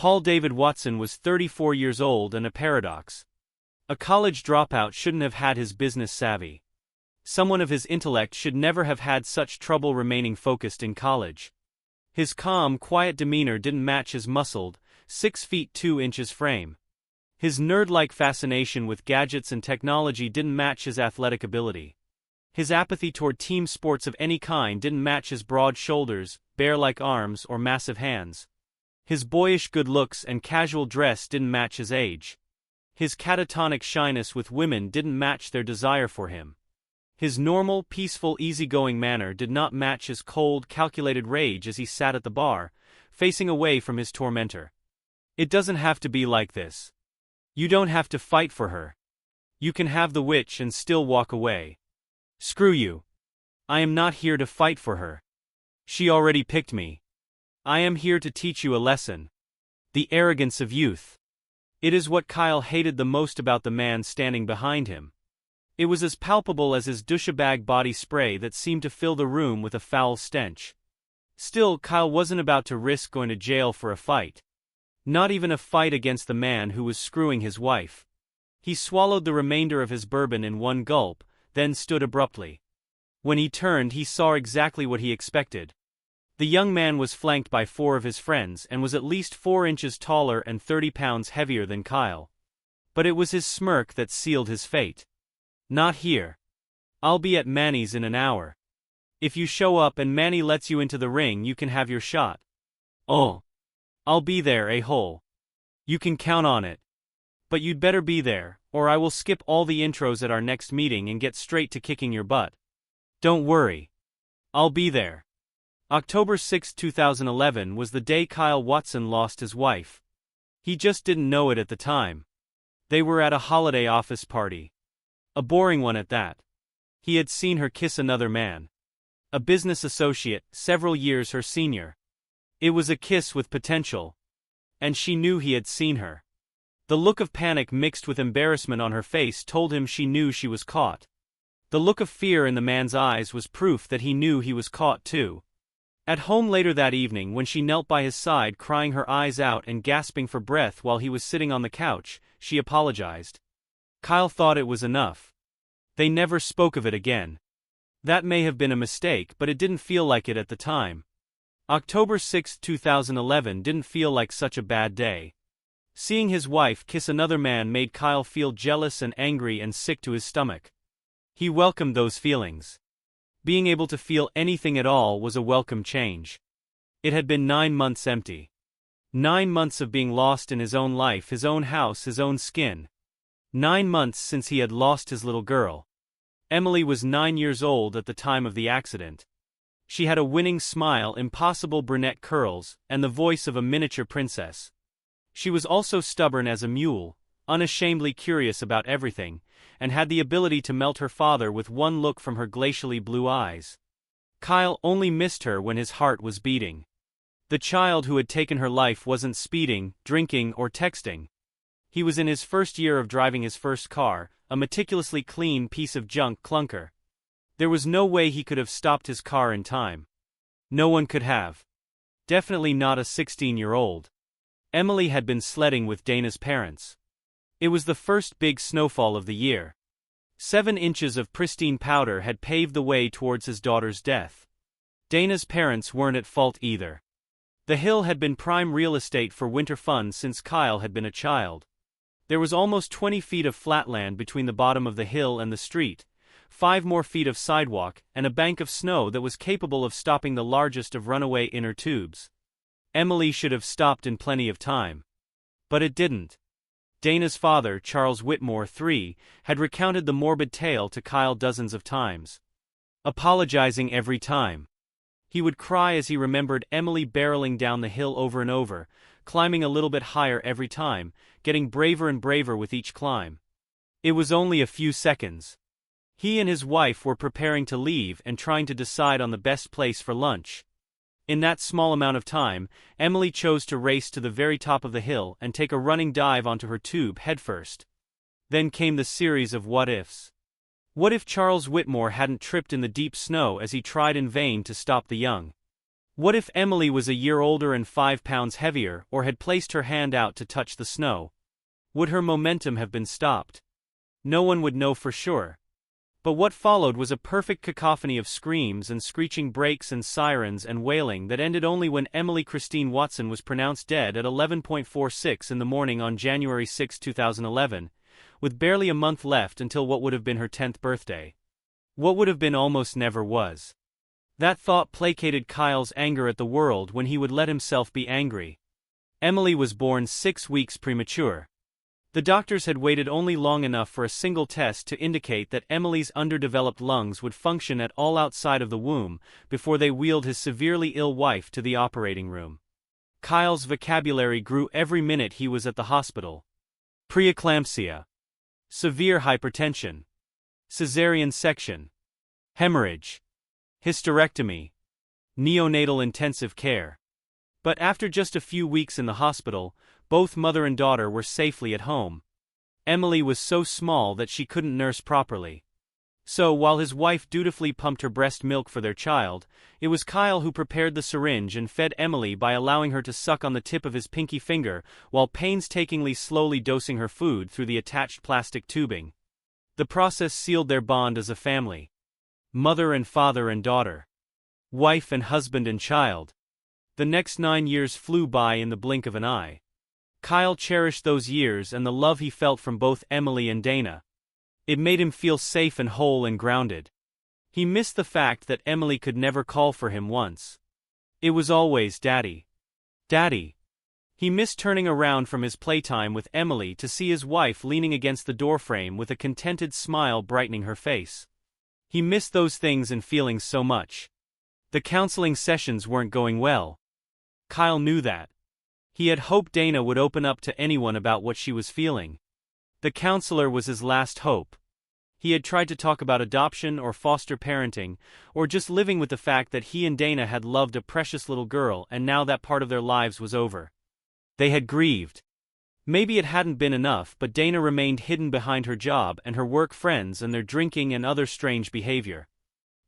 Paul David Watson was 34 years old and a paradox. A college dropout shouldn't have had his business savvy. Someone of his intellect should never have had such trouble remaining focused in college. His calm, quiet demeanor didn't match his muscled, 6 feet 2 inches frame. His nerd-like fascination with gadgets and technology didn't match his athletic ability. His apathy toward team sports of any kind didn't match his broad shoulders, bear-like arms, or massive hands. His boyish good looks and casual dress didn't match his age. His catatonic shyness with women didn't match their desire for him. His normal, peaceful, easygoing manner did not match his cold, calculated rage as he sat at the bar, facing away from his tormentor. It doesn't have to be like this. You don't have to fight for her. You can have the witch and still walk away. Screw you. I am not here to fight for her. She already picked me. I am here to teach you a lesson. The arrogance of youth. It is what Kyle hated the most about the man standing behind him. It was as palpable as his douchebag body spray that seemed to fill the room with a foul stench. Still, Kyle wasn't about to risk going to jail for a fight. Not even a fight against the man who was screwing his wife. He swallowed the remainder of his bourbon in one gulp, then stood abruptly. When he turned, he saw exactly what he expected. The young man was flanked by 4 of his friends and was at least 4 inches taller and 30 pounds heavier than Kyle. But it was his smirk that sealed his fate. Not here. I'll be at Manny's in an hour. If you show up and Manny lets you into the ring, you can have your shot. Oh. I'll be there, a-hole. You can count on it. But you'd better be there, or I will skip all the intros at our next meeting and get straight to kicking your butt. Don't worry. I'll be there. October 6, 2011 was the day Kyle Watson lost his wife. He just didn't know it at the time. They were at a holiday office party. A boring one at that. He had seen her kiss another man. A business associate, several years her senior. It was a kiss with potential. And she knew he had seen her. The look of panic mixed with embarrassment on her face told him she knew she was caught. The look of fear in the man's eyes was proof that he knew he was caught too. At home later that evening, when she knelt by his side crying her eyes out and gasping for breath while he was sitting on the couch, she apologized. Kyle thought it was enough. They never spoke of it again. That may have been a mistake, but it didn't feel like it at the time. October 6, 2011 didn't feel like such a bad day. Seeing his wife kiss another man made Kyle feel jealous and angry and sick to his stomach. He welcomed those feelings. Being able to feel anything at all was a welcome change. It had been 9 months empty. 9 months of being lost in his own life, his own house, his own skin. 9 months since he had lost his little girl. Emily was 9 years old at the time of the accident. She had a winning smile, impossible brunette curls, and the voice of a miniature princess. She was also stubborn as a mule, unashamedly curious about everything, and had the ability to melt her father with one look from her glacially blue eyes. Kyle only missed her when his heart was beating. The child who had taken her life wasn't speeding, drinking, or texting. He was in his first year of driving his first car, a meticulously clean piece of junk clunker. There was no way he could have stopped his car in time. No one could have. Definitely not a 16-year-old. Emily had been sledding with Dana's parents. It was the first big snowfall of the year. 7 inches of pristine powder had paved the way towards his daughter's death. Dana's parents weren't at fault either. The hill had been prime real estate for winter fun since Kyle had been a child. There was almost 20 feet of flatland between the bottom of the hill and the street, 5 more feet of sidewalk, and a bank of snow that was capable of stopping the largest of runaway inner tubes. Emily should have stopped in plenty of time. But it didn't. Dana's father, Charles Whitmore III, had recounted the morbid tale to Kyle dozens of times. Apologizing every time. He would cry as he remembered Emily barreling down the hill over and over, climbing a little bit higher every time, getting braver and braver with each climb. It was only a few seconds. He and his wife were preparing to leave and trying to decide on the best place for lunch. In that small amount of time, Emily chose to race to the very top of the hill and take a running dive onto her tube headfirst. Then came the series of what-ifs. What if Charles Whitmore hadn't tripped in the deep snow as he tried in vain to stop the young? What if Emily was a year older and 5 pounds heavier, or had placed her hand out to touch the snow? Would her momentum have been stopped? No one would know for sure. But what followed was a perfect cacophony of screams and screeching brakes and sirens and wailing that ended only when Emily Christine Watson was pronounced dead at 11:46 in the morning on January 6, 2011, with barely a month left until what would have been her 10th birthday. What would have been almost never was. That thought placated Kyle's anger at the world when he would let himself be angry. Emily was born 6 weeks premature. The doctors had waited only long enough for a single test to indicate that Emily's underdeveloped lungs would function at all outside of the womb before they wheeled his severely ill wife to the operating room. Kyle's vocabulary grew every minute he was at the hospital. Preeclampsia. Severe hypertension. Caesarean section. Hemorrhage. Hysterectomy. Neonatal intensive care. But after just a few weeks in the hospital, both mother and daughter were safely at home. Emily was so small that she couldn't nurse properly. So while his wife dutifully pumped her breast milk for their child, it was Kyle who prepared the syringe and fed Emily by allowing her to suck on the tip of his pinky finger while painstakingly slowly dosing her food through the attached plastic tubing. The process sealed their bond as a family. Mother and father and daughter. Wife and husband and child. The next 9 years flew by in the blink of an eye. Kyle cherished those years and the love he felt from both Emily and Dana. It made him feel safe and whole and grounded. He missed the fact that Emily could never call for him once. It was always Daddy. Daddy. He missed turning around from his playtime with Emily to see his wife leaning against the doorframe with a contented smile brightening her face. He missed those things and feelings so much. The counseling sessions weren't going well. Kyle knew that. He had hoped Dana would open up to anyone about what she was feeling. The counselor was his last hope. He had tried to talk about adoption or foster parenting, or just living with the fact that he and Dana had loved a precious little girl and now that part of their lives was over. They had grieved. Maybe it hadn't been enough, but Dana remained hidden behind her job and her work friends and their drinking and other strange behavior.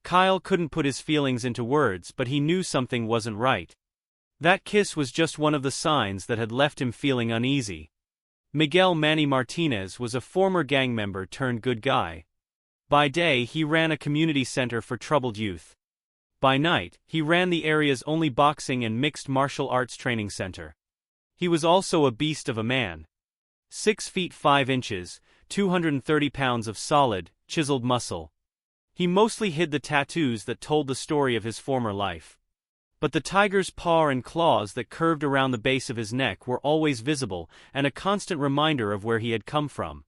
Kyle couldn't put his feelings into words, but he knew something wasn't right. That kiss was just one of the signs that had left him feeling uneasy. Miguel Manny Martinez was a former gang member turned good guy. By day he ran a community center for troubled youth. By night, he ran the area's only boxing and mixed martial arts training center. He was also a beast of a man. 6 feet 5 inches, 230 pounds of solid, chiseled muscle. He mostly hid the tattoos that told the story of his former life. But the tiger's paw and claws that curved around the base of his neck were always visible and a constant reminder of where he had come from.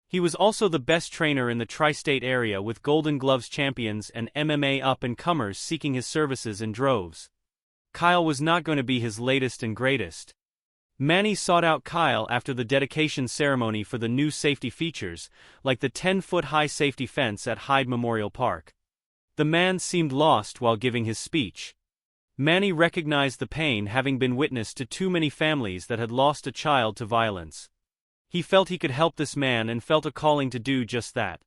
He was also the best trainer in the tri-state area with Golden Gloves champions and MMA up-and-comers seeking his services in droves. Kyle was not going to be his latest and greatest. Manny sought out Kyle after the dedication ceremony for the new safety features, like the 10-foot-high safety fence at Hyde Memorial Park. The man seemed lost while giving his speech. Manny recognized the pain having been witness to too many families that had lost a child to violence. He felt he could help this man and felt a calling to do just that.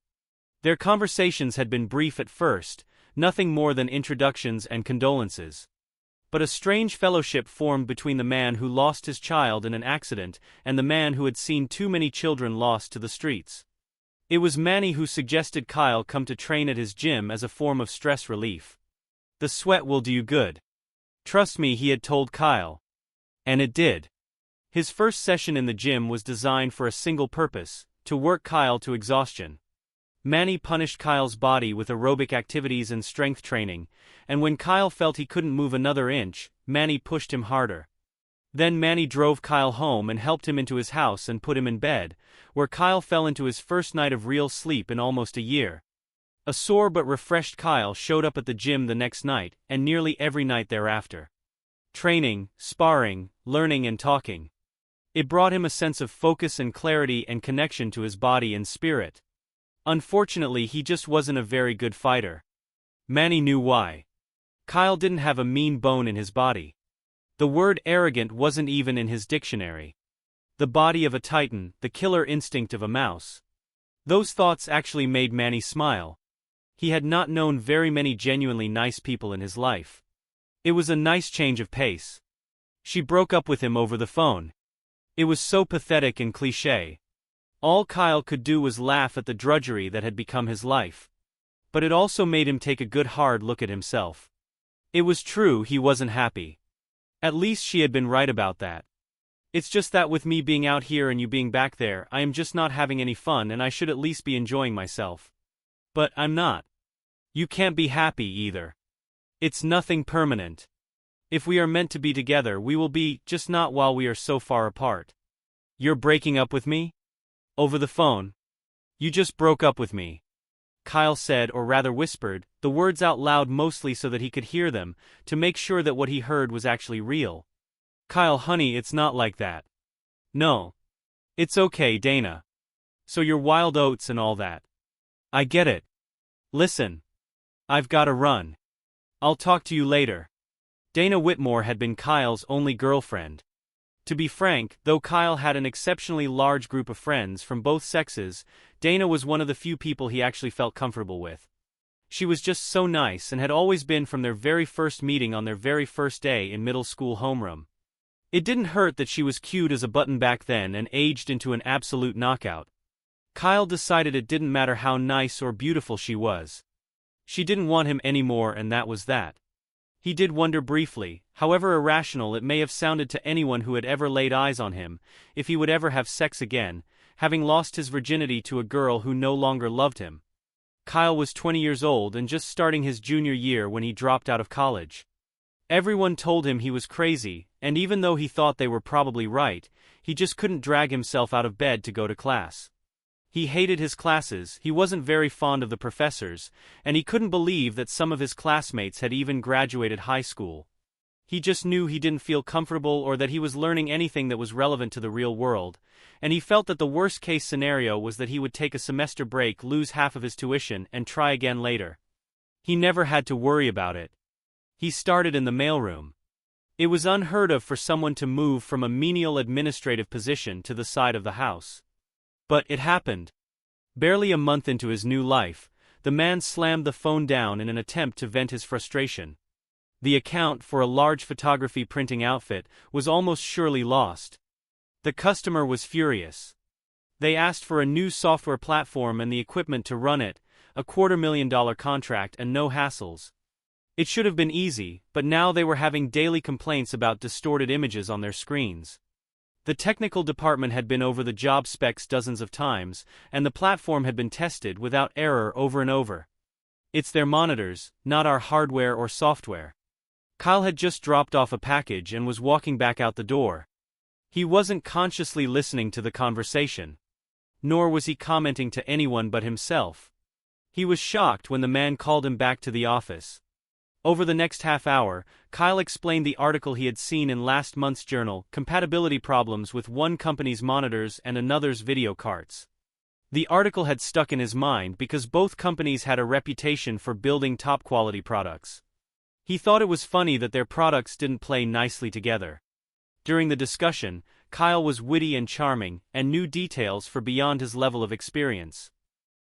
Their conversations had been brief at first, nothing more than introductions and condolences. But a strange fellowship formed between the man who lost his child in an accident and the man who had seen too many children lost to the streets. It was Manny who suggested Kyle come to train at his gym as a form of stress relief. The sweat will do you good. Trust me, he had told Kyle. And it did. His first session in the gym was designed for a single purpose, to work Kyle to exhaustion. Manny punished Kyle's body with aerobic activities and strength training, and when Kyle felt he couldn't move another inch, Manny pushed him harder. Then Manny drove Kyle home and helped him into his house and put him in bed, where Kyle fell into his first night of real sleep in almost a year. A sore but refreshed Kyle showed up at the gym the next night, and nearly every night thereafter. Training, sparring, learning and talking. It brought him a sense of focus and clarity and connection to his body and spirit. Unfortunately, he just wasn't a very good fighter. Manny knew why. Kyle didn't have a mean bone in his body. The word arrogant wasn't even in his dictionary. The body of a titan, the killer instinct of a mouse. Those thoughts actually made Manny smile. He had not known very many genuinely nice people in his life. It was a nice change of pace. She broke up with him over the phone. It was so pathetic and cliché. All Kyle could do was laugh at the drudgery that had become his life. But it also made him take a good hard look at himself. It was true he wasn't happy. At least she had been right about that. It's just that with me being out here and you being back there, I am just not having any fun and I should at least be enjoying myself. But I'm not. You can't be happy either. It's nothing permanent. If we are meant to be together, we will be, just not while we are so far apart. You're breaking up with me? Over the phone. You just broke up with me. Kyle said, or rather whispered, the words out loud mostly so that he could hear them, to make sure that what he heard was actually real. Kyle, honey, it's not like that. No. It's okay, Dana. So you're wild oats and all that. I get it. Listen. I've gotta run. I'll talk to you later. Dana Whitmore had been Kyle's only girlfriend. To be frank, though Kyle had an exceptionally large group of friends from both sexes, Dana was one of the few people he actually felt comfortable with. She was just so nice and had always been from their very first meeting on their very first day in middle school homeroom. It didn't hurt that she was cute as a button back then and aged into an absolute knockout. Kyle decided it didn't matter how nice or beautiful she was. She didn't want him anymore, and that was that. He did wonder briefly, however irrational it may have sounded to anyone who had ever laid eyes on him, if he would ever have sex again, having lost his virginity to a girl who no longer loved him. Kyle was 20 years old and just starting his junior year when he dropped out of college. Everyone told him he was crazy, and even though he thought they were probably right, he just couldn't drag himself out of bed to go to class. He hated his classes, he wasn't very fond of the professors, and he couldn't believe that some of his classmates had even graduated high school. He just knew he didn't feel comfortable or that he was learning anything that was relevant to the real world, and he felt that the worst-case scenario was that he would take a semester break, lose half of his tuition, and try again later. He never had to worry about it. He started in the mailroom. It was unheard of for someone to move from a menial administrative position to the side of the house. But it happened. Barely a month into his new life, the man slammed the phone down in an attempt to vent his frustration. The account for a large photography printing outfit was almost surely lost. The customer was furious. They asked for a new software platform and the equipment to run it, a $250,000 contract and no hassles. It should have been easy, but now they were having daily complaints about distorted images on their screens. The technical department had been over the job specs dozens of times, and the platform had been tested without error over and over. It's their monitors, not our hardware or software. Kyle had just dropped off a package and was walking back out the door. He wasn't consciously listening to the conversation. Nor was he commenting to anyone but himself. He was shocked when the man called him back to the office. Over the next half hour, Kyle explained the article he had seen in last month's journal, compatibility problems with one company's monitors and another's video cards. The article had stuck in his mind because both companies had a reputation for building top-quality products. He thought it was funny that their products didn't play nicely together. During the discussion, Kyle was witty and charming, and knew details for beyond his level of experience.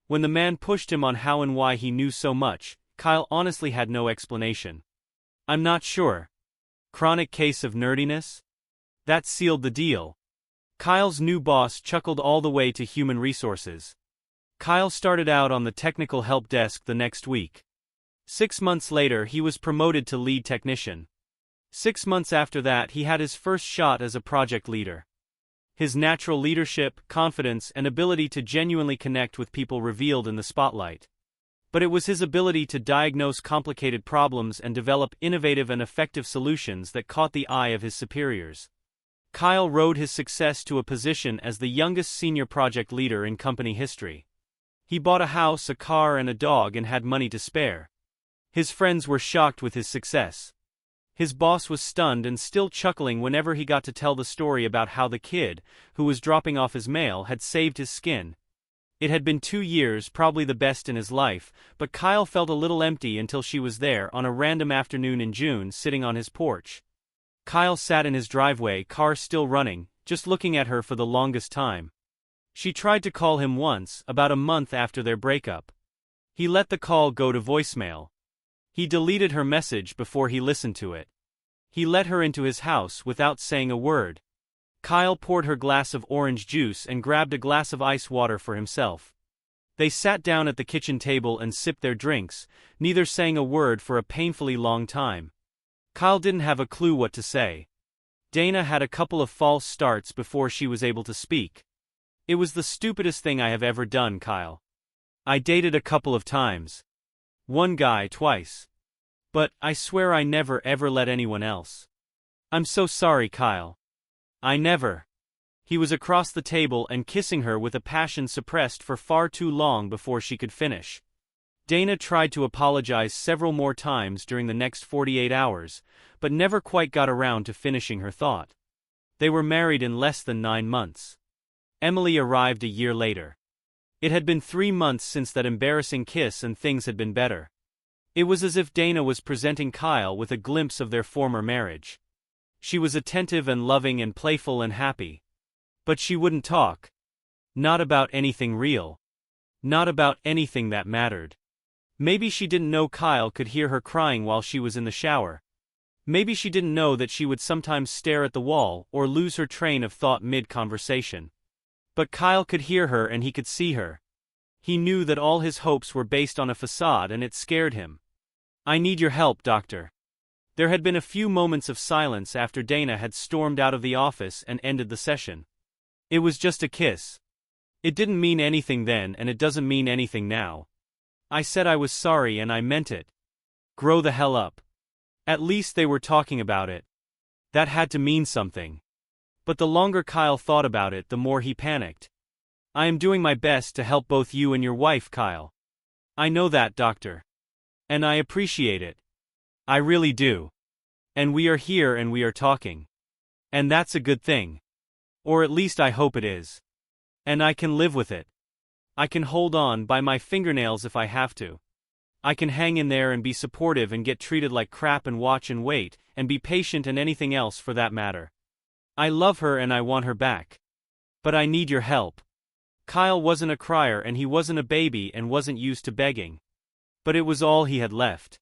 When the man pushed him on how and why he knew so much, Kyle honestly had no explanation. I'm not sure. Chronic case of nerdiness? That sealed the deal. Kyle's new boss chuckled all the way to human resources. Kyle started out on the technical help desk the next week. 6 months later, he was promoted to lead technician. 6 months after that, he had his first shot as a project leader. His natural leadership, confidence, and ability to genuinely connect with people revealed in the spotlight. But it was his ability to diagnose complicated problems and develop innovative and effective solutions that caught the eye of his superiors. Kyle rode his success to a position as the youngest senior project leader in company history. He bought a house, a car, and a dog and had money to spare. His friends were shocked with his success. His boss was stunned and still chuckling whenever he got to tell the story about how the kid, who was dropping off his mail, had saved his skin. It had been 2 years, probably the best in his life, but Kyle felt a little empty until she was there on a random afternoon in June, sitting on his porch. Kyle sat in his driveway, car still running, just looking at her for the longest time. She tried to call him once, about a month after their breakup. He let the call go to voicemail. He deleted her message before he listened to it. He let her into his house without saying a word. Kyle poured her glass of orange juice and grabbed a glass of ice water for himself. They sat down at the kitchen table and sipped their drinks, neither saying a word for a painfully long time. Kyle didn't have a clue what to say. Dana had a couple of false starts before she was able to speak. It was the stupidest thing I have ever done, Kyle. I dated a couple of times. One guy twice. But I swear I never ever let anyone else. I'm so sorry, Kyle. I never. He was across the table and kissing her with a passion suppressed for far too long before she could finish. Dana tried to apologize several more times during the next 48 hours, but never quite got around to finishing her thought. They were married in less than 9 months. Emily arrived a year later. It had been 3 months since that embarrassing kiss and things had been better. It was as if Dana was presenting Kyle with a glimpse of their former marriage. She was attentive and loving and playful and happy. But she wouldn't talk. Not about anything real. Not about anything that mattered. Maybe she didn't know Kyle could hear her crying while she was in the shower. Maybe she didn't know that she would sometimes stare at the wall or lose her train of thought mid-conversation. But Kyle could hear her and he could see her. He knew that all his hopes were based on a facade and it scared him. I need your help, doctor. There had been a few moments of silence after Dana had stormed out of the office and ended the session. It was just a kiss. It didn't mean anything then and it doesn't mean anything now. I said I was sorry and I meant it. Grow the hell up. At least they were talking about it. That had to mean something. But the longer Kyle thought about it, the more he panicked. I am doing my best to help both you and your wife, Kyle. I know that, doctor. And I appreciate it. I really do. And we are here and we are talking. And that's a good thing. Or at least I hope it is. And I can live with it. I can hold on by my fingernails if I have to. I can hang in there and be supportive and get treated like crap and watch and wait, and be patient and anything else for that matter. I love her and I want her back. But I need your help. Kyle wasn't a crier and he wasn't a baby and wasn't used to begging. But it was all he had left.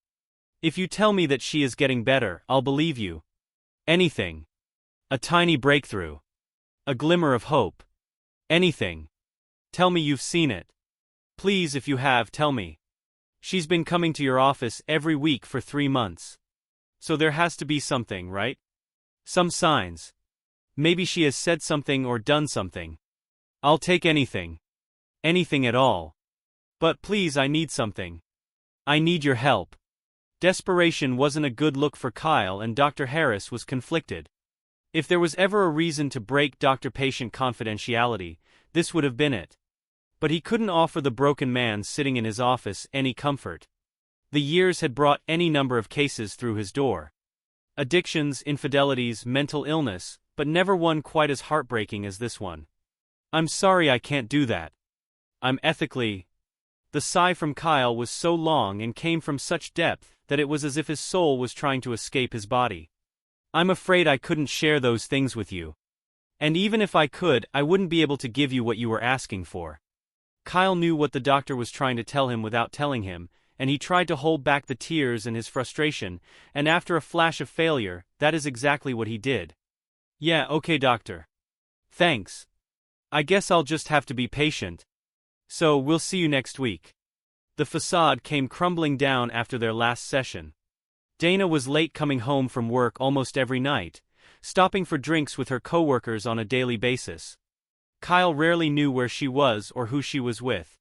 If you tell me that she is getting better, I'll believe you. Anything. A tiny breakthrough. A glimmer of hope. Anything. Tell me you've seen it. Please, if you have, tell me. She's been coming to your office every week for 3 months. So there has to be something, right? Some signs. Maybe she has said something or done something. I'll take anything. Anything at all. But please, I need something. I need your help. Desperation wasn't a good look for Kyle and Dr. Harris was conflicted. If there was ever a reason to break doctor-patient confidentiality, this would have been it. But he couldn't offer the broken man sitting in his office any comfort. The years had brought any number of cases through his door. Addictions, infidelities, mental illness, but never one quite as heartbreaking as this one. I'm sorry I can't do that. I'm ethically... The sigh from Kyle was so long and came from such depth that it was as if his soul was trying to escape his body. I'm afraid I couldn't share those things with you. And even if I could, I wouldn't be able to give you what you were asking for. Kyle knew what the doctor was trying to tell him without telling him, and he tried to hold back the tears and his frustration, and after a flash of failure, that is exactly what he did. Yeah, okay, doctor. Thanks. I guess I'll just have to be patient. So, we'll see you next week. The facade came crumbling down after their last session. Dana was late coming home from work almost every night, stopping for drinks with her coworkers on a daily basis. Kyle rarely knew where she was or who she was with.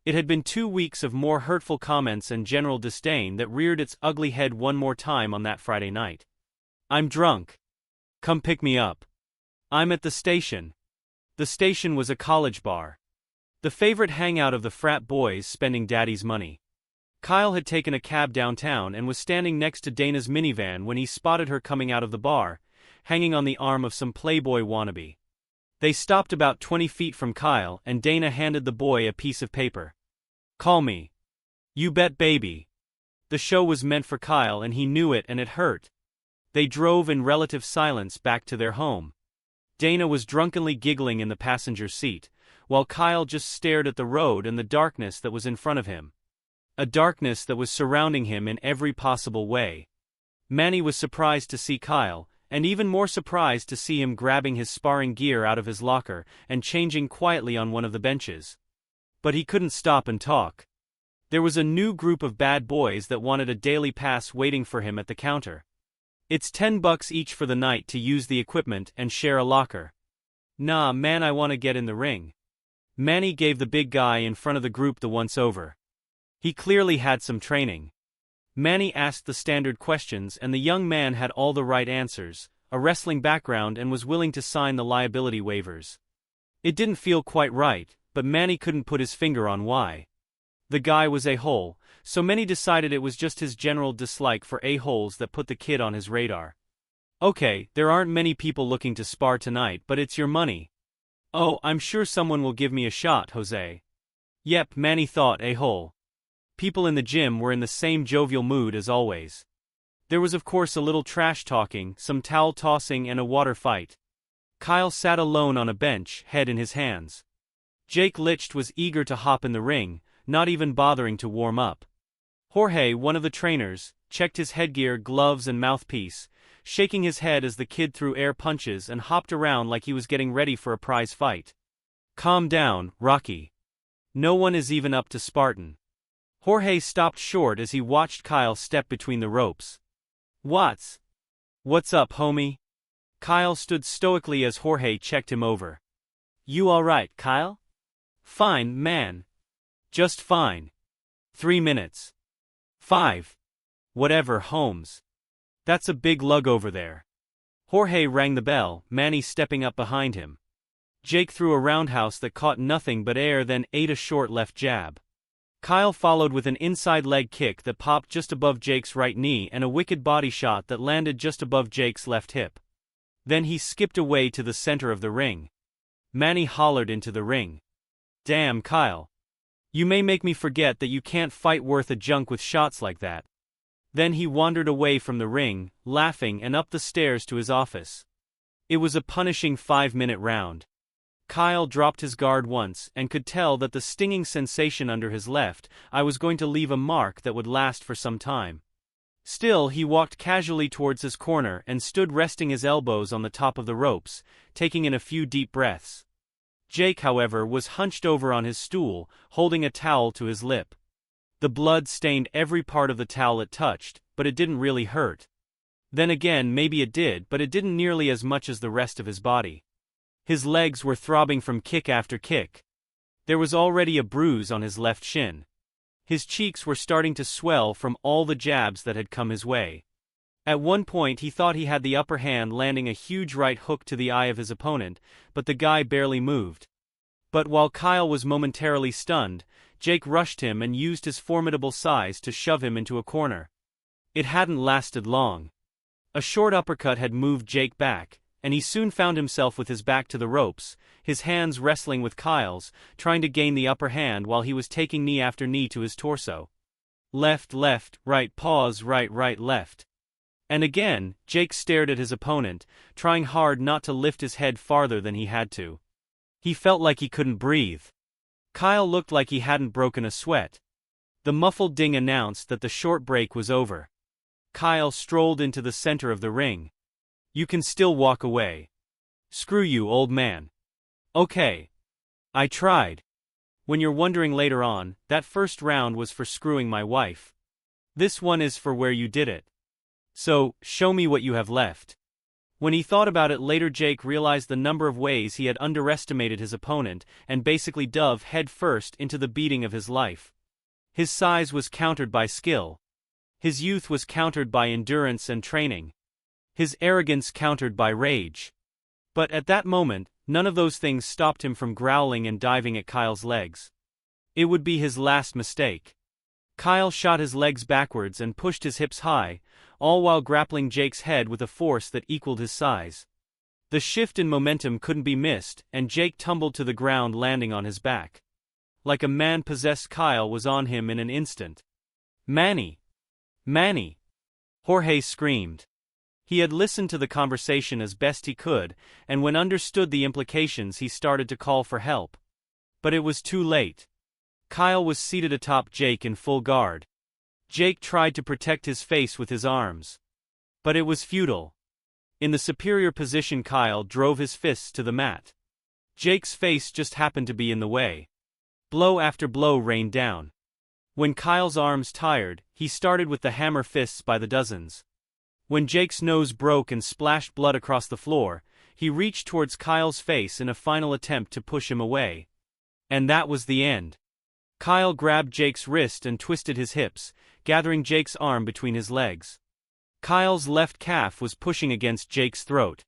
It had been 2 weeks of more hurtful comments and general disdain that reared its ugly head one more time on that Friday night. I'm drunk. Come pick me up. I'm at the station. The station was a college bar. The favorite hangout of the frat boys spending daddy's money. Kyle had taken a cab downtown and was standing next to Dana's minivan when he spotted her coming out of the bar, hanging on the arm of some playboy wannabe. They stopped about 20 feet from Kyle and Dana handed the boy a piece of paper. Call me. You bet, baby. The show was meant for Kyle and he knew it and it hurt. They drove in relative silence back to their home. Dana was drunkenly giggling in the passenger seat, while Kyle just stared at the road and the darkness that was in front of him. a darkness that was surrounding him in every possible way. Manny was surprised to see Kyle, and even more surprised to see him grabbing his sparring gear out of his locker and changing quietly on one of the benches. But he couldn't stop and talk. There was a new group of bad boys that wanted a daily pass waiting for him at the counter. It's $10 each for the night to use the equipment and share a locker. Nah, man, I wanna get in the ring. Manny gave the big guy in front of the group the once-over. He clearly had some training. Manny asked the standard questions and the young man had all the right answers, a wrestling background, and was willing to sign the liability waivers. It didn't feel quite right, but Manny couldn't put his finger on why. The guy was a hole, so many decided it was just his general dislike for a-holes that put the kid on his radar. Okay, there aren't many people looking to spar tonight, but it's your money. Oh, I'm sure someone will give me a shot, Jose. Yep, Manny thought, a-hole. People in the gym were in the same jovial mood as always. There was of course a little trash talking, some towel tossing, and a water fight. Kyle sat alone on a bench, head in his hands. Jake Litch was eager to hop in the ring, not even bothering to warm up. Jorge, one of the trainers, checked his headgear, gloves, and mouthpiece, shaking his head as the kid threw air punches and hopped around like he was getting ready for a prize fight. Calm down, Rocky. No one is even up to Spartan. Jorge stopped short as he watched Kyle step between the ropes. What's up, homie? Kyle stood stoically as Jorge checked him over. You alright, Kyle? Fine, man. Just fine. 3 minutes. 5. Whatever, Holmes. That's a big lug over there. Jorge rang the bell, Manny stepping up behind him. Jake threw a roundhouse that caught nothing but air, then ate a short left jab. Kyle followed with an inside leg kick that popped just above Jake's right knee and a wicked body shot that landed just above Jake's left hip. Then he skipped away to the center of the ring. Manny hollered into the ring. Damn, Kyle. You may make me forget that you can't fight worth a junk with shots like that. Then he wandered away from the ring, laughing, and up the stairs to his office. It was a punishing 5-minute round. Kyle dropped his guard once and could tell that the stinging sensation under his left eye was going to leave a mark that would last for some time. Still, he walked casually towards his corner and stood resting his elbows on the top of the ropes, taking in a few deep breaths. Jake, however, was hunched over on his stool, holding a towel to his lip. The blood stained every part of the towel it touched, but it didn't really hurt. Then again, maybe it did, but it didn't nearly as much as the rest of his body. His legs were throbbing from kick after kick. There was already a bruise on his left shin. His cheeks were starting to swell from all the jabs that had come his way. At one point he thought he had the upper hand, landing a huge right hook to the eye of his opponent, but the guy barely moved. But while Kyle was momentarily stunned, Jake rushed him and used his formidable size to shove him into a corner. It hadn't lasted long. A short uppercut had moved Jake back, and he soon found himself with his back to the ropes, his hands wrestling with Kyle's, trying to gain the upper hand while he was taking knee after knee to his torso. Left, left, right, pause, right, right, left. And again, Jake stared at his opponent, trying hard not to lift his head farther than he had to. He felt like he couldn't breathe. Kyle looked like he hadn't broken a sweat. The muffled ding announced that the short break was over. Kyle strolled into the center of the ring. You can still walk away. Screw you, old man. Okay. I tried. When you're wondering later on, that first round was for screwing my wife. This one is for where you did it. So, show me what you have left. When he thought about it later, Jake realized the number of ways he had underestimated his opponent and basically dove head first into the beating of his life. His size was countered by skill. His youth was countered by endurance and training. His arrogance countered by rage. But at that moment, none of those things stopped him from growling and diving at Kyle's legs. It would be his last mistake. Kyle shot his legs backwards and pushed his hips high, all while grappling Jake's head with a force that equaled his size. The shift in momentum couldn't be missed, and Jake tumbled to the ground, landing on his back. Like a man possessed, Kyle was on him in an instant. Manny! Manny! Jorge screamed. He had listened to the conversation as best he could, and when understood the implications he started to call for help. But it was too late. Kyle was seated atop Jake in full guard. Jake tried to protect his face with his arms. But it was futile. In the superior position, Kyle drove his fists to the mat. Jake's face just happened to be in the way. Blow after blow rained down. When Kyle's arms tired, he started with the hammer fists by the dozens. When Jake's nose broke and splashed blood across the floor, he reached towards Kyle's face in a final attempt to push him away. And that was the end. Kyle grabbed Jake's wrist and twisted his hips, gathering Jake's arm between his legs. Kyle's left calf was pushing against Jake's throat.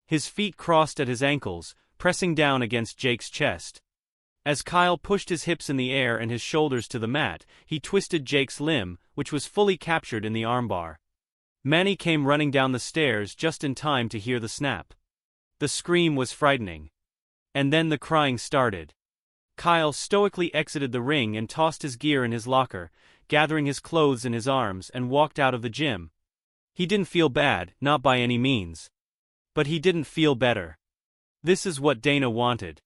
His feet crossed at his ankles, pressing down against Jake's chest. As Kyle pushed his hips in the air and his shoulders to the mat, he twisted Jake's limb, which was fully captured in the armbar. Manny came running down the stairs just in time to hear the snap. The scream was frightening. And then the crying started. Kyle stoically exited the ring and tossed his gear in his locker, gathering his clothes in his arms and walked out of the gym. He didn't feel bad, not by any means. But he didn't feel better. This is what Dana wanted.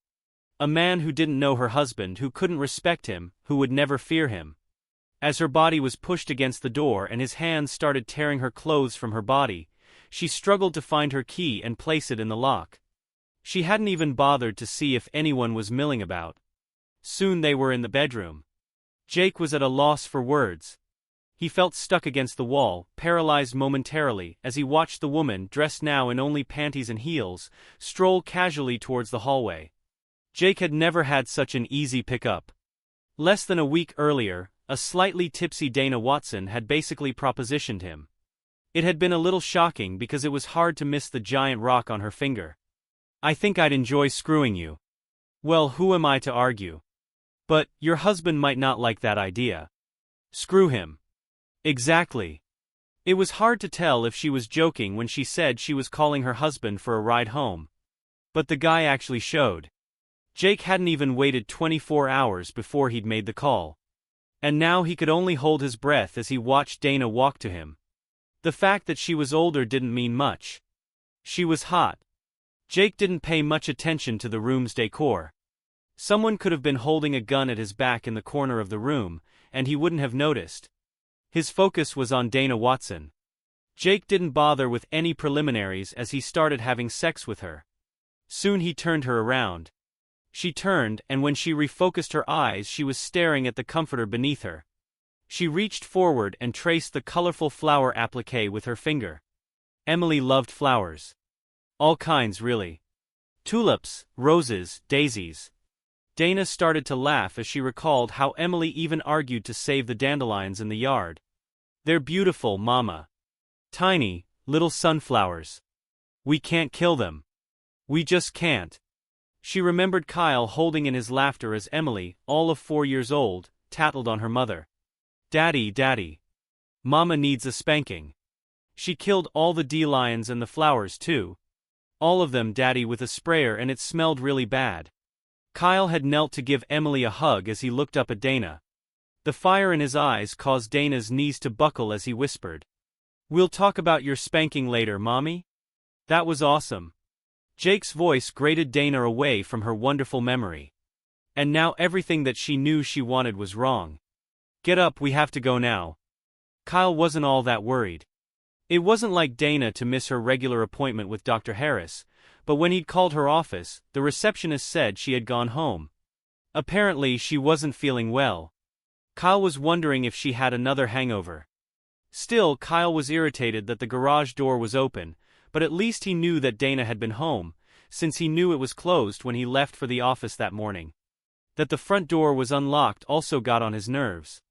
A man who didn't know her husband, who couldn't respect him, who would never fear him. As her body was pushed against the door and his hands started tearing her clothes from her body, she struggled to find her key and place it in the lock. She hadn't even bothered to see if anyone was milling about. Soon they were in the bedroom. Jake was at a loss for words. He felt stuck against the wall, paralyzed momentarily, as he watched the woman, dressed now in only panties and heels, stroll casually towards the hallway. Jake had never had such an easy pickup. Less than a week earlier, a slightly tipsy Dana Watson had basically propositioned him. It had been a little shocking because it was hard to miss the giant rock on her finger. "I think I'd enjoy screwing you." Well, who am I to argue? But, your husband might not like that idea. Screw him. Exactly. It was hard to tell if she was joking when she said she was calling her husband for a ride home. But the guy actually showed. Jake hadn't even waited 24 hours before he'd made the call. And now he could only hold his breath as he watched Dana walk to him. The fact that she was older didn't mean much. She was hot. Jake didn't pay much attention to the room's decor. Someone could have been holding a gun at his back in the corner of the room, and he wouldn't have noticed. His focus was on Dana Watson. Jake didn't bother with any preliminaries as he started having sex with her. Soon he turned her around. She turned, and when she refocused her eyes, she was staring at the comforter beneath her. She reached forward and traced the colorful flower applique with her finger. Emily loved flowers. All kinds, really. Tulips, roses, daisies. Dana started to laugh as she recalled how Emily even argued to save the dandelions in the yard. "They're beautiful, Mama. Tiny, little sunflowers. We can't kill them. We just can't." She remembered Kyle holding in his laughter as Emily, all of 4 years old, tattled on her mother. "Daddy, Daddy. Mama needs a spanking. She killed all the dandelions and the flowers too. All of them, Daddy, with a sprayer, and it smelled really bad." Kyle had knelt to give Emily a hug as he looked up at Dana. The fire in his eyes caused Dana's knees to buckle as he whispered, "We'll talk about your spanking later, Mommy?" That was awesome. Jake's voice grated Dana away from her wonderful memory. And now everything that she knew she wanted was wrong. "Get up, we have to go now." Kyle wasn't all that worried. It wasn't like Dana to miss her regular appointment with Dr. Harris, but when he'd called her office, the receptionist said she had gone home. Apparently she wasn't feeling well. Kyle was wondering if she had another hangover. Still, Kyle was irritated that the garage door was open, but at least he knew that Dana had been home, since he knew it was closed when he left for the office that morning. That the front door was unlocked also got on his nerves.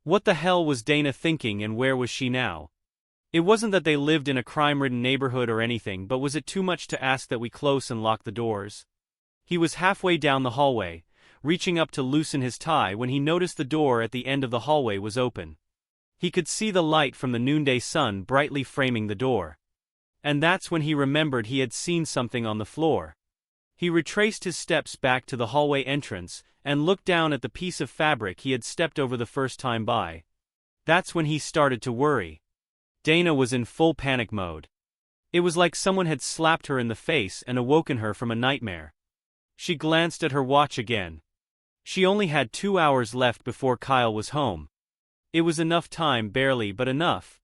What the hell was Dana thinking, and where was she now? It wasn't that they lived in a crime-ridden neighborhood or anything, but was it too much to ask that we close and lock the doors? He was halfway down the hallway, reaching up to loosen his tie when he noticed the door at the end of the hallway was open. He could see the light from the noonday sun brightly framing the door. And that's when he remembered he had seen something on the floor. He retraced his steps back to the hallway entrance and looked down at the piece of fabric he had stepped over the first time by. That's when he started to worry. Dana was in full panic mode. It was like someone had slapped her in the face and awoken her from a nightmare. She glanced at her watch again. She only had 2 hours left before Kyle was home. It was enough time, barely, but enough.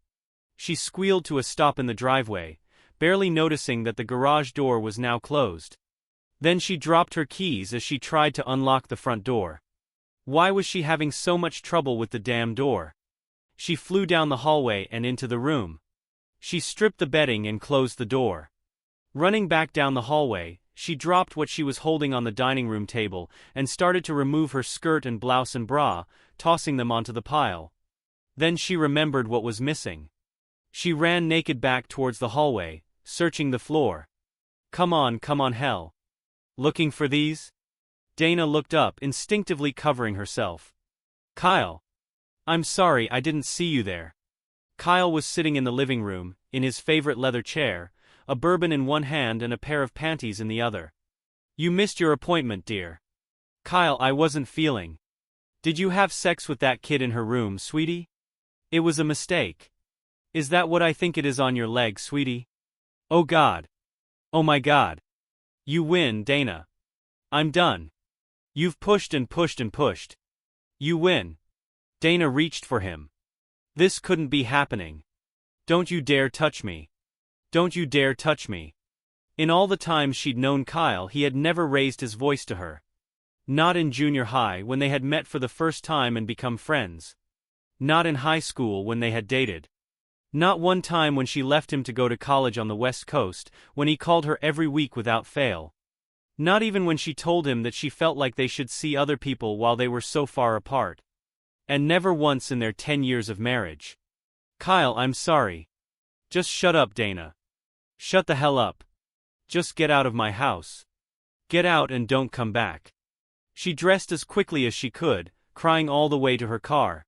She squealed to a stop in the driveway, barely noticing that the garage door was now closed. Then she dropped her keys as she tried to unlock the front door. Why was she having so much trouble with the damn door? She flew down the hallway and into the room. She stripped the bedding and closed the door. Running back down the hallway, she dropped what she was holding on the dining room table and started to remove her skirt and blouse and bra, tossing them onto the pile. Then she remembered what was missing. She ran naked back towards the hallway, searching the floor. Come on, hell. Looking for these? Dana looked up, instinctively covering herself. Kyle. I'm sorry, I didn't see you there. Kyle was sitting in the living room, in his favorite leather chair, a bourbon in one hand and a pair of panties in the other. You missed your appointment, dear. Kyle, I wasn't feeling. Did you have sex with that kid in her room, sweetie? It was a mistake. Is that what I think it is on your leg, sweetie? Oh God. Oh my God. You win, Dana. I'm done. You've pushed and pushed and pushed. You win. Dana reached for him. This couldn't be happening. Don't you dare touch me. Don't you dare touch me. In all the time she'd known Kyle, he had never raised his voice to her. Not in junior high when they had met for the first time and become friends. Not in high school when they had dated. Not one time when she left him to go to college on the West Coast, when he called her every week without fail. Not even when she told him that she felt like they should see other people while they were so far apart. And never once in their 10 years of marriage. Kyle, I'm sorry. Just shut up, Dana. Shut the hell up. Just get out of my house. Get out and don't come back. She dressed as quickly as she could, crying all the way to her car.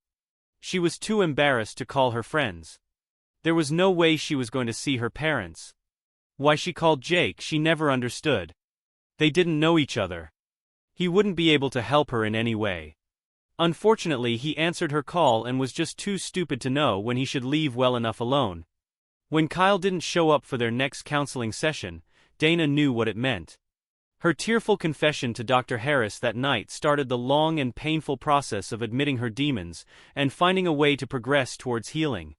She was too embarrassed to call her friends. There was no way she was going to see her parents. Why she called Jake, she never understood. They didn't know each other. He wouldn't be able to help her in any way. Unfortunately, he answered her call and was just too stupid to know when he should leave well enough alone. When Kyle didn't show up for their next counseling session, Dana knew what it meant. Her tearful confession to Dr. Harris that night started the long and painful process of admitting her demons and finding a way to progress towards healing.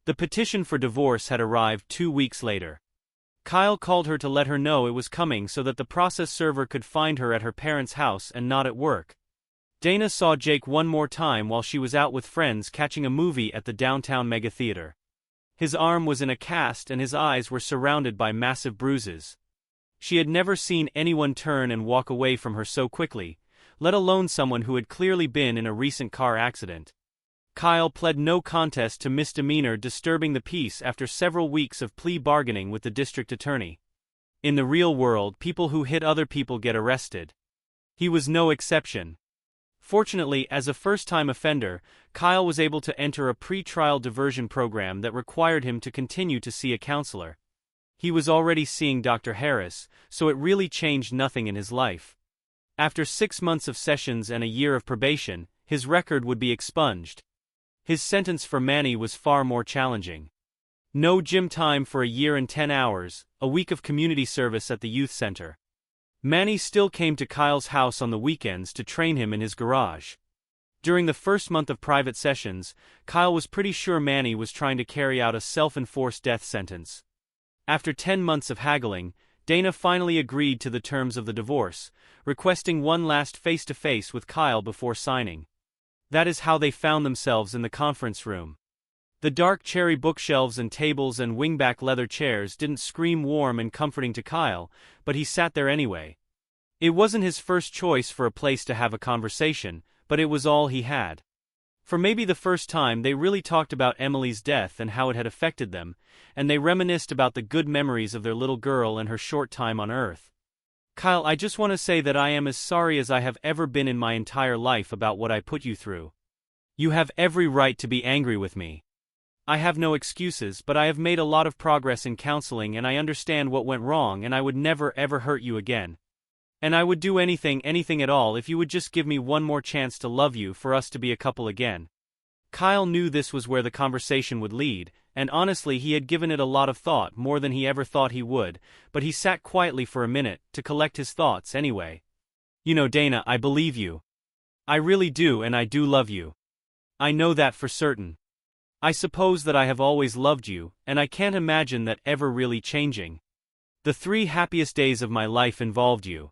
The petition for divorce had arrived 2 weeks later. Kyle called her to let her know it was coming so that the process server could find her at her parents' house and not at work. Dana saw Jake one more time while she was out with friends catching a movie at the downtown mega theater. His arm was in a cast and his eyes were surrounded by massive bruises. She had never seen anyone turn and walk away from her so quickly, let alone someone who had clearly been in a recent car accident. Kyle pled no contest to misdemeanor disturbing the peace after several weeks of plea bargaining with the district attorney. In the real world, people who hit other people get arrested. He was no exception. Fortunately, as a first-time offender, Kyle was able to enter a pre-trial diversion program that required him to continue to see a counselor. He was already seeing Dr. Harris, so it really changed nothing in his life. After 6 months of sessions and a year of probation, his record would be expunged. His sentence for Manny was far more challenging. No gym time for a year and 10 hours, a week of community service at the youth center. Manny still came to Kyle's house on the weekends to train him in his garage. During the first month of private sessions, Kyle was pretty sure Manny was trying to carry out a self-enforced death sentence. After 10 months of haggling, Dana finally agreed to the terms of the divorce, requesting one last face-to-face with Kyle before signing. That is how they found themselves in the conference room. The dark cherry bookshelves and tables and wingback leather chairs didn't scream warm and comforting to Kyle, but he sat there anyway. It wasn't his first choice for a place to have a conversation, but it was all he had. For maybe the first time they really talked about Emily's death and how it had affected them, and they reminisced about the good memories of their little girl and her short time on Earth. Kyle, I just want to say that I am as sorry as I have ever been in my entire life about what I put you through. You have every right to be angry with me. I have no excuses, but I have made a lot of progress in counseling and I understand what went wrong and I would never ever hurt you again. And I would do anything at all if you would just give me one more chance to love you, for us to be a couple again. Kyle knew this was where the conversation would lead, and honestly he had given it a lot of thought, more than he ever thought he would, but he sat quietly for a minute, to collect his thoughts anyway. You know, Dana, I believe you. I really do, and I do love you. I know that for certain. I suppose that I have always loved you, and I can't imagine that ever really changing. The 3 happiest days of my life involved you.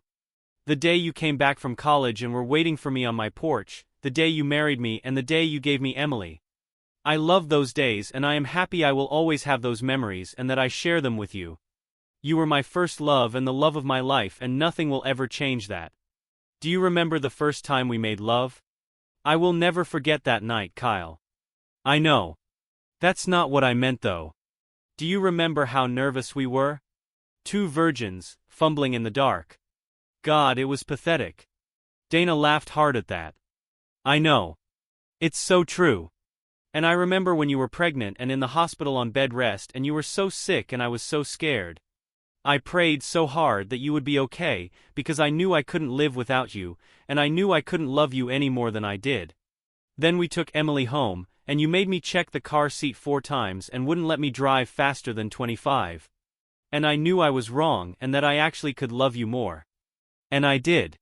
The day you came back from college and were waiting for me on my porch, the day you married me, and the day you gave me Emily. I love those days, and I am happy I will always have those memories and that I share them with you. You were my first love and the love of my life, and nothing will ever change that. Do you remember the first time we made love? I will never forget that night, Kyle. I know. That's not what I meant though. Do you remember how nervous we were? 2 virgins, fumbling in the dark. God, it was pathetic. Dana laughed hard at that. I know. It's so true. And I remember when you were pregnant and in the hospital on bed rest and you were so sick and I was so scared. I prayed so hard that you would be okay, because I knew I couldn't live without you, and I knew I couldn't love you any more than I did. Then we took Emily home, and you made me check the car seat 4 times and wouldn't let me drive faster than 25. And I knew I was wrong and that I actually could love you more. And I did.